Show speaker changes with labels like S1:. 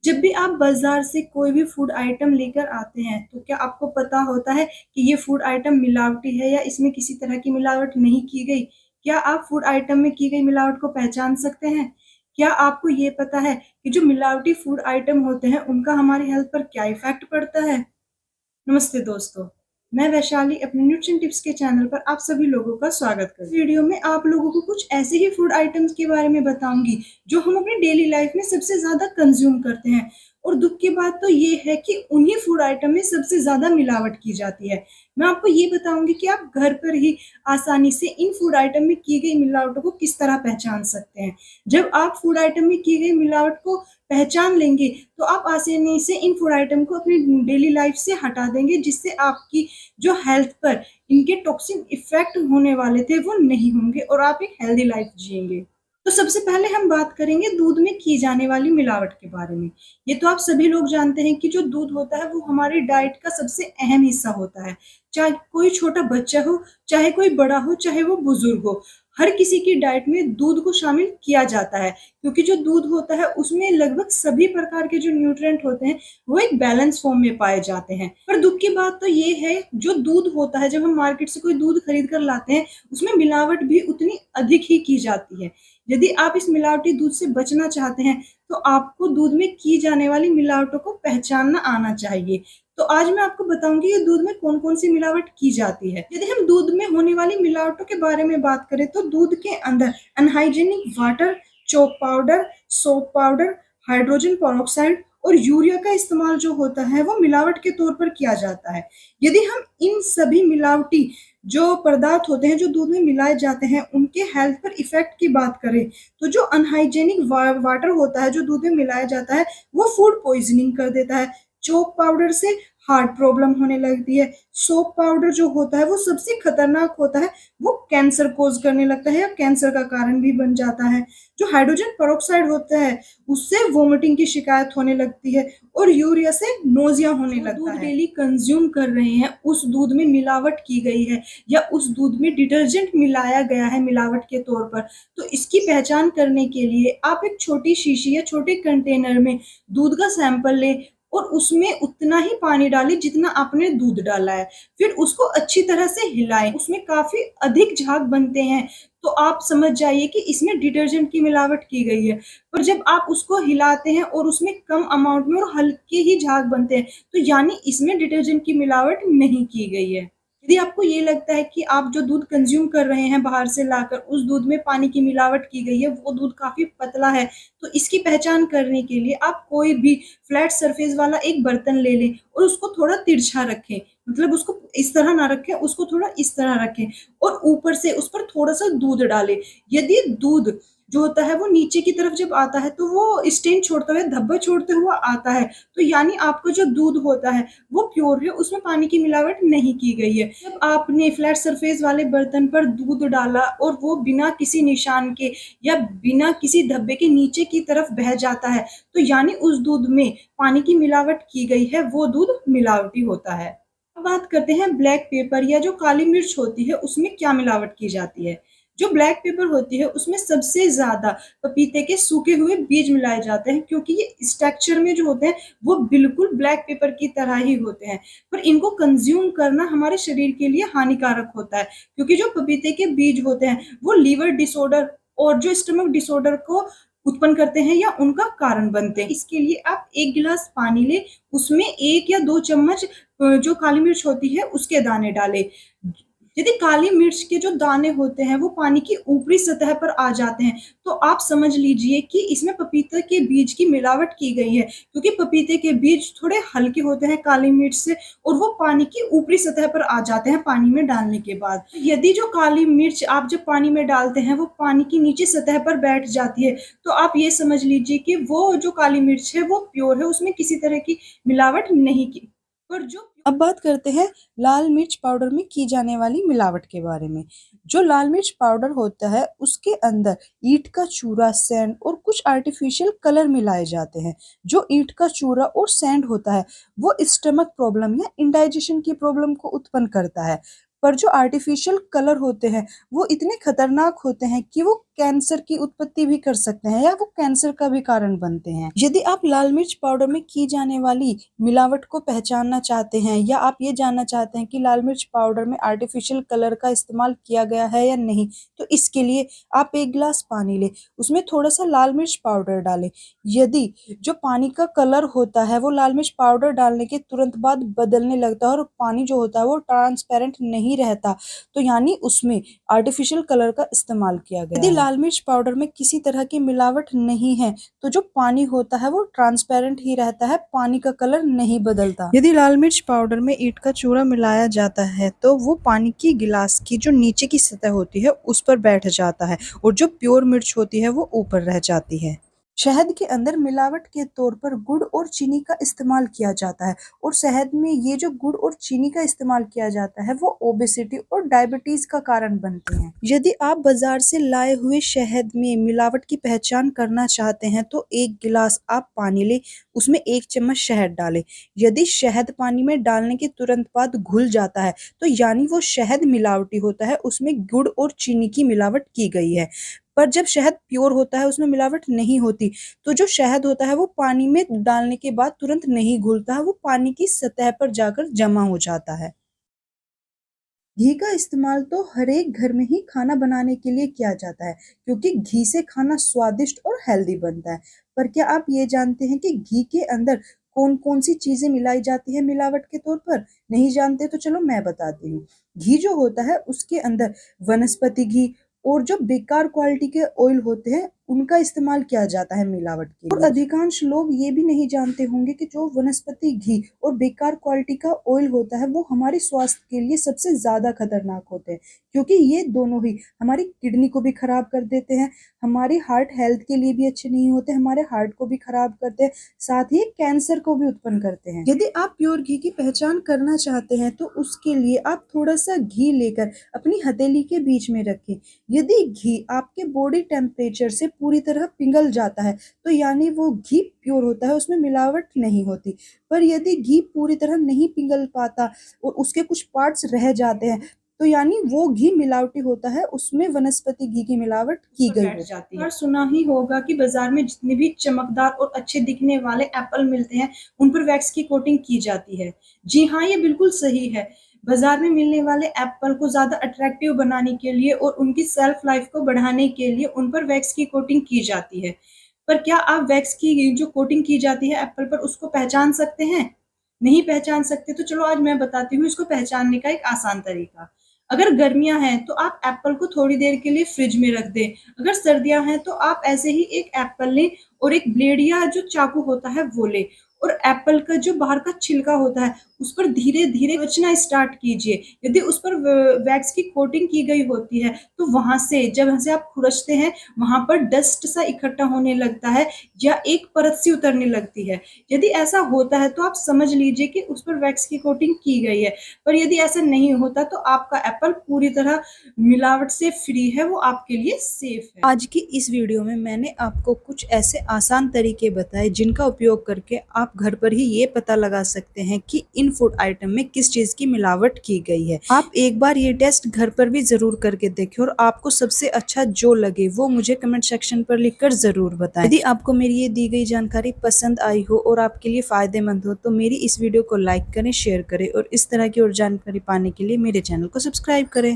S1: जब भी आप बाजार से कोई भी फूड आइटम लेकर आते हैं तो क्या आपको पता होता है कि ये फूड आइटम मिलावटी है या इसमें किसी तरह की मिलावट नहीं की गई? क्या आप फूड आइटम में की गई मिलावट को पहचान सकते हैं? क्या आपको ये पता है कि जो मिलावटी फूड आइटम होते हैं उनका हमारी हेल्थ पर क्या इफेक्ट पड़ता है? नमस्ते दोस्तों, मैं वैशाली अपने न्यूट्रिशन टिप्स के चैनल पर आप सभी लोगों का स्वागत करती हूँ। इस वीडियो में आप लोगों को कुछ ऐसे ही फूड आइटम्स के बारे में बताऊंगी जो हम अपनी डेली लाइफ में सबसे ज्यादा कंज्यूम करते हैं और दुख की बात तो ये है कि उन्हीं फूड आइटम में सबसे ज्यादा मिलावट की जाती है। मैं आपको ये बताऊंगी कि आप घर पर ही आसानी से इन फूड आइटम में की गई मिलावटों को किस तरह पहचान सकते हैं। जब आप फूड आइटम में की गई मिलावट को पहचान लेंगे तो आप आसानी से इन फूड आइटम को अपनी डेली लाइफ से हटा देंगे, जिससे आपकी जो हेल्थ पर इनके टॉक्सिन इफेक्ट होने वाले थे वो नहीं होंगे और आप एक हेल्दी लाइफ जिएंगे। तो सबसे पहले हम बात करेंगे दूध में की जाने वाली मिलावट के बारे में। ये तो आप सभी लोग जानते हैं कि जो दूध होता है वो हमारी डाइट का सबसे अहम हिस्सा होता है। चाहे कोई छोटा बच्चा हो, चाहे कोई बड़ा हो, चाहे वो बुजुर्ग हो, हर किसी की डाइट में दूध को शामिल किया जाता है, क्योंकि जो दूध होता है उसमें लगभग सभी प्रकार के जो न्यूट्रिएंट होते हैं वो एक बैलेंस फॉर्म में पाए जाते हैं। पर दुख की बात तो ये है, जो दूध होता है जब हम मार्केट से कोई दूध खरीद कर लाते हैं उसमें मिलावट भी उतनी अधिक ही की जाती है। यदि आप इस मिलावटी दूध से बचना चाहते हैं तो आपको दूध में की जाने वाली मिलावटों को पहचानना आना चाहिए। तो आज मैं आपको बताऊंगी ये दूध में कौन कौन सी मिलावट की जाती है। यदि हम दूध में होने वाली मिलावटों के बारे में बात करें तो दूध के अंदर unhygienic water, chalk powder, soap powder, hydrogen peroxide और यूरिया का इस्तेमाल जो होता है वो मिलावट के तौर पर किया जाता है। यदि हम इन सभी मिलावटी जो पदार्थ होते हैं जो दूध में मिलाए जाते हैं उनके हेल्थ पर इफेक्ट की बात करें तो जो अनहाइजेनिक वाटर होता है जो दूध में मिलाया जाता है वो फूड पॉइजनिंग कर देता है। चोक पाउडर से हार्ट प्रॉब्लम होने लगती है। सोप पाउडर जो होता है वो सबसे खतरनाक होता है, वो कैंसर कोज करने लगता है या कैंसर का कारण भी बन जाता है। जो हाइड्रोजन पेरोक्साइड होता है उससे वोमिटिंग की शिकायत होने लगती है और यूरिया से नोजिया होने लगता है। दूध डेली कंज्यूम कर रहे हैं उस दूध में मिलावट की गई है या उस दूध में डिटर्जेंट मिलाया गया है मिलावट के तौर पर, तो इसकी पहचान करने के लिए आप एक छोटी शीशी या छोटे कंटेनर में दूध का सैंपल लें और उसमें उतना ही पानी डालें जितना आपने दूध डाला है। फिर उसको अच्छी तरह से हिलाएं, उसमें काफी अधिक झाग बनते हैं तो आप समझ जाइए कि इसमें डिटर्जेंट की मिलावट की गई है। पर जब आप उसको हिलाते हैं और उसमें कम अमाउंट में और हल्के ही झाग बनते हैं तो यानी इसमें डिटर्जेंट की मिलावट नहीं की गई है। यदि आपको ये लगता है कि आप जो दूध कंज्यूम कर रहे हैं बाहर से लाकर उस दूध में पानी की मिलावट की गई है, वो दूध काफी पतला है, तो इसकी पहचान करने के लिए आप कोई भी फ्लैट सरफेस वाला एक बर्तन ले लें और उसको थोड़ा तिरछा रखें। मतलब उसको इस तरह ना रखें, उसको थोड़ा इस तरह रखें और ऊपर से उस पर थोड़ा सा दूध डालें। यदि दूध जो होता है वो नीचे की तरफ जब आता है तो वो स्टेन छोड़ता हुआ, धब्बा छोड़ते हुआ आता है, तो यानी आपका जो दूध होता है वो प्योर है, उसमें पानी की मिलावट नहीं की गई है। जब आपने फ्लैट सरफेस वाले बर्तन पर दूध डाला और वो बिना किसी निशान के या बिना किसी धब्बे के नीचे की तरफ बह जाता है तो यानी उस दूध में पानी की मिलावट की गई है, वो दूध मिलावटी होता है। अब बात करते हैं ब्लैक पेपर या जो काली मिर्च होती है उसमें क्या मिलावट की जाती है। जो ब्लैक पेपर होती है उसमें सबसे ज्यादा पपीते के सूखे हुए बीज मिलाए जाते हैं, क्योंकि ये स्ट्रक्चर में जो होते हैं वो बिल्कुल ब्लैक पेपर की तरह ही होते हैं। पर इनको कंज्यूम करना हमारे शरीर के लिए हानिकारक होता है, क्योंकि जो पपीते के बीज होते हैं वो लीवर डिसऑर्डर और जो स्टमक डिसऑर्डर को उत्पन्न करते हैं या उनका कारण बनते हैं। इसके लिए आप एक गिलास पानी ले, उसमें 1 या 2 चम्मच जो काली मिर्च होती है उसके दाने डालें। यदि काली मिर्च के जो दाने होते हैं वो पानी की ऊपरी सतह पर आ जाते हैं तो आप समझ लीजिए कि इसमें पपीते के बीज की मिलावट की गई है, क्योंकि पपीते के बीज थोड़े हल्के होते हैं काली मिर्च से और वो पानी की ऊपरी सतह पर आ जाते हैं पानी में डालने के बाद। यदि जो काली मिर्च आप जब पानी में डालते हैं वो पानी की नीचे सतह पर बैठ जाती है तो आप ये समझ लीजिए कि वो जो काली मिर्च है वो प्योर है, उसमें किसी तरह की मिलावट नहीं की। पर जो अब बात करते हैं लाल मिर्च पाउडर में की जाने वाली मिलावट के बारे में। जो लाल मिर्च पाउडर होता है उसके अंदर ईंट का चूरा, सैंड और कुछ आर्टिफिशियल कलर मिलाए जाते हैं। जो ईंट का चूरा और सैंड होता है वो स्टमक प्रॉब्लम या इंडाइजेशन की प्रॉब्लम को उत्पन्न करता है। पर जो आर्टिफिशियल कलर होते हैं वो इतने खतरनाक होते हैं कि वो कैंसर की उत्पत्ति भी कर सकते हैं या वो कैंसर का भी कारण बनते हैं। यदि आप लाल मिर्च पाउडर में की जाने वाली मिलावट को पहचानना चाहते हैं या आप ये जानना चाहते हैं कि लाल मिर्च पाउडर में आर्टिफिशियल कलर का इस्तेमाल किया गया है या नहीं, तो इसके लिए आप 1 गिलास पानी लें, उसमें थोड़ा-सा लाल मिर्च पाउडर डालें। यदि जो पानी का कलर होता है वो लाल मिर्च पाउडर डालने के तुरंत बाद बदलने लगता है और पानी जो होता है वो ट्रांसपेरेंट नहीं रहता, तो यानी उसमें आर्टिफिशियल कलर का इस्तेमाल किया गया है। यदि लाल मिर्च पाउडर में किसी तरह की मिलावट नहीं है, तो जो पानी होता है वो ट्रांसपेरेंट ही रहता है, पानी का कलर नहीं बदलता। यदि लाल मिर्च पाउडर में ईंट का चूरा मिलाया जाता है तो वो पानी की गिलास की जो नीचे की सतह होती है उस पर बैठ जाता है और जो प्योर मिर्च होती है वो ऊपर रह जाती है। शहद के अंदर मिलावट के तौर पर गुड़ और चीनी का इस्तेमाल किया जाता है और शहद में ये जो गुड़ और चीनी का इस्तेमाल किया जाता है वो ओबेसिटी और डायबिटीज का कारण बनते हैं। यदि आप बाजार से लाए हुए शहद में मिलावट की पहचान करना चाहते हैं तो 1 गिलास आप पानी लें, उसमें 1 चम्मच शहद डालें। यदि शहद पानी में डालने के तुरंत बाद घुल जाता है तो यानी वो शहद मिलावटी होता है, उसमें गुड़ और चीनी की मिलावट की गई है। पर जब शहद प्योर होता है उसमें मिलावट नहीं होती, तो जो शहद होता है वो पानी में डालने के बाद तुरंत नहीं घुलता है, वो पानी की सतह पर जाकर जमा हो जाता है। घी का इस्तेमाल तो हर एक घर में ही खाना बनाने के लिए किया जाता है क्योंकि घी से खाना स्वादिष्ट और हेल्दी बनता है। पर क्या आप ये जानते हैं कि घी के अंदर कौन-कौन सी चीजें मिलाई जाती है मिलावट के तौर पर? नहीं जानते तो चलो मैं बताती हूँ। घी जो होता है उसके अंदर वनस्पति घी और जो बेकार क्वालिटी के ऑयल होते हैं उनका इस्तेमाल किया जाता है मिलावट के लिए। और अधिकांश लोग ये भी नहीं जानते होंगे कि जो वनस्पति घी और बेकार क्वालिटी का ऑयल होता है वो हमारे स्वास्थ्य के लिए सबसे ज्यादा खतरनाक होते हैं क्योंकि ये दोनों ही हमारी किडनी को भी खराब कर देते हैं, हमारी हार्ट हेल्थ के लिए भी अच्छे नहीं होते, हमारे हार्ट को भी खराब करते हैं, साथ ही कैंसर को भी उत्पन्न करते हैं। यदि आप प्योर घी की पहचान करना चाहते हैं तो उसके लिए आप थोड़ा सा घी लेकर अपनी हथेली के बीच में रखें। यदि घी आपके बॉडी टेम्परेचर से पूरी तरह पिघल जाता है तो यानी वो घी प्योर होता है, उसमें मिलावट नहीं होती। पर यदि घी पूरी तरह नहीं पिघल पाता और उसके कुछ पार्ट्स रह जाते हैं तो यानी वो घी मिलावटी होता है, उसमें वनस्पति घी की मिलावट की गई हो जाती है। और सुना ही होगा कि बाजार में जितने भी चमकदार और अच्छे दिखने वाले एप्पल मिलते हैं उन पर वैक्स की कोटिंग की जाती है। जी हाँ, ये बिल्कुल सही है। बाजार में मिलने वाले एप्पल को ज्यादा अट्रैक्टिव बनाने के लिए और उनकी सेल्फ लाइफ को बढ़ाने के लिए उन पर वैक्स की कोटिंग की जाती है। पर क्या आप वैक्स की जो कोटिंग की जाती है एप्पल पर उसको पहचान सकते हैं? नहीं पहचान सकते तो चलो आज मैं बताती हूँ इसको पहचानने का एक आसान तरीका। अगर गर्मियां हैं तो आप एप्पल को थोड़ी देर के लिए फ्रिज में रख दें। अगर सर्दियां हैं तो आप ऐसे ही एक एप्पल लें और एक ब्लेड या जो चाकू होता है वो लें और एप्पल का जो बाहर का छिलका होता है उस पर धीरे धीरे रचना स्टार्ट कीजिए। यदि उस पर वैक्स की कोटिंग की गई होती है तो वहां से जब से आप खुरचते हैं वहां पर डस्ट सा इकट्ठा होने लगता है या एक परत सी उतरने लगती है। यदि ऐसा होता है तो आप समझ लीजिए कि उस पर वैक्स की कोटिंग की गई है। पर यदि ऐसा नहीं होता तो आपका एप्पल पूरी तरह मिलावट से फ्री है, वो आपके लिए सेफ है। आज की इस वीडियो में मैंने आपको कुछ ऐसे आसान तरीके बताए जिनका उपयोग करके आप घर पर ही ये पता लगा सकते हैं कि इन फूड आइटम में किस चीज की मिलावट की गई है। आप एक बार ये टेस्ट घर पर भी जरूर करके देखें और आपको सबसे अच्छा जो लगे वो मुझे कमेंट सेक्शन पर लिखकर जरूर बताएं। यदि आपको मेरी ये दी गई जानकारी पसंद आई हो और आपके लिए फायदेमंद हो तो मेरी इस वीडियो को लाइक करें, शेयर करें और इस तरह की और जानकारी पाने के लिए मेरे चैनल को सब्सक्राइब करें।